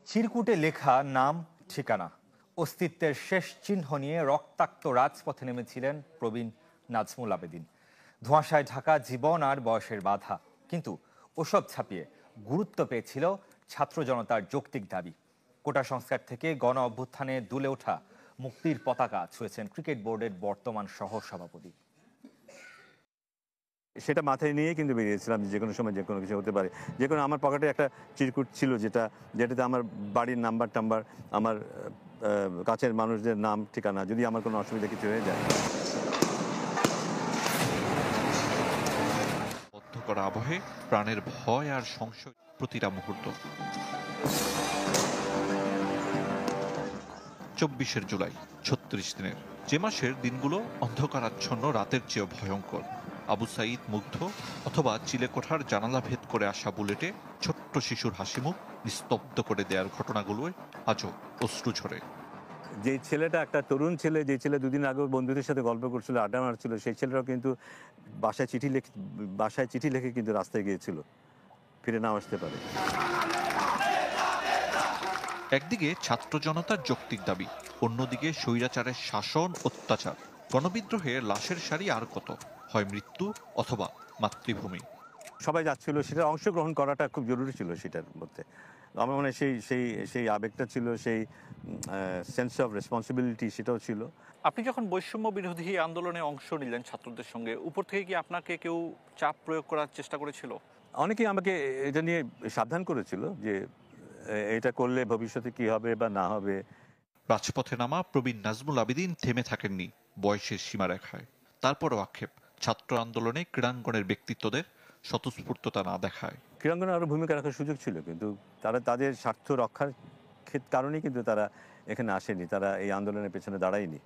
চিরকুটে লেখা নাম, ঠিকানা, অস্তিত্বের শেষ চিহ্ন নিয়ে রক্তাক্ত রাজপথে নেমেছিলেন প্রবীণ নাজমুল আবেদীন। ধোঁয়াশায় ঢাকা জীবন আর বয়সের বাধা, কিন্তু ওসব ছাপিয়ে গুরুত্ব পেয়েছিল ছাত্র জনতার যৌক্তিক দাবি। কোটা সংস্কার থেকে গণ অভ্যুত্থানে দুলে ওঠা মুক্তির পতাকা ছুঁয়েছেন ক্রিকেট বোর্ডের বর্তমান সহ সভাপতি। সেটা মাথায় নিয়ে কিন্তু বেরিয়েছিলাম যে কোনো সময় যে কোনো কিছু হতে পারে। যে কোনো আমার পকেটে একটা চিরকুট ছিল যেটাতে আমার বাড়ির নাম্বার টাম্বার, আমার কাছের মানুষদের নাম ঠিকানা, যদি আমার কোনো অসুবিধা কিছু হয়ে যায়। বদ্ধ করা আবহে প্রাণের ভয় আর সংশয় প্রতিটা মুহূর্ত। 24 জুলাই 36 দিনের, যে মাসের দিনগুলো অন্ধকারাচ্ছন্ন রাতের চেয়েও ভয়ঙ্কর। আবু সাঈদ মুগ্ধ, অথবা চিলেকোঠার জানালা ভেদ করে আসা বুলেটে ছোট্ট শিশুর হাসিমুখ নিস্তব্ধ করে দেওয়ার ঘটনাগুলোয় আজও অশ্রু ঝরে। যে ছেলেটা, একটা তরুণ ছেলে, যে ছেলে দুদিন আগে বন্ধুদের সাথে গল্প করছিল, আড্ডা মারছিল, সেই ছেলেটাও কিন্তু বাসায় চিঠি লিখে কিন্তু রাস্তায় গিয়েছিল, ফিরে নাও আসতে পারে। একদিকে ছাত্র জনতার যৌক্তিক দাবি, অন্যদিকে স্বৈরাচারের শাসন, অত্যাচার। গণবিদ্রোহের লাশের সারি আর কত, হয় মৃত্যু অথবা মাতৃভূমি। সবাই যাচ্ছিল, সেটা অংশগ্রহণ করাটা খুব জরুরি ছিল। সেটার মধ্যে আমার মনে হয় সেই আবেগটা ছিল, সেই সেন্স অফ রেসপন্সিবিলিটি সেটাও ছিল। আপনি যখন বৈষম্য বিরোধী আন্দোলনে অংশ নিলেন ছাত্রদের সঙ্গে, উপর থেকে কি আপনাকে কেউ চাপ প্রয়োগ করার চেষ্টা করেছিল? অনেকেই আমাকে এটা নিয়ে সাবধান করেছিল যে এটা করলে ভবিষ্যতে কি হবে বা না হবে। রাজপথে নামা প্রবীণ নাজমুল আবেদীন থেমে থাকেননি বয়সের সীমারেখায়। তারপরও আক্ষেপ, ছাত্র আন্দোলনে ক্রীড়াঙ্গনের ব্যক্তিত্বদের স্বতঃস্ফূর্ততা না দেখায়। ক্রীড়াঙ্গনে আরও ভূমিকা রাখার সুযোগ ছিল, কিন্তু তারা তাদের স্বার্থ রক্ষার কারণেই কিন্তু তারা এখানে আসেনি, তারা এই আন্দোলনের পেছনে দাঁড়ায়নি।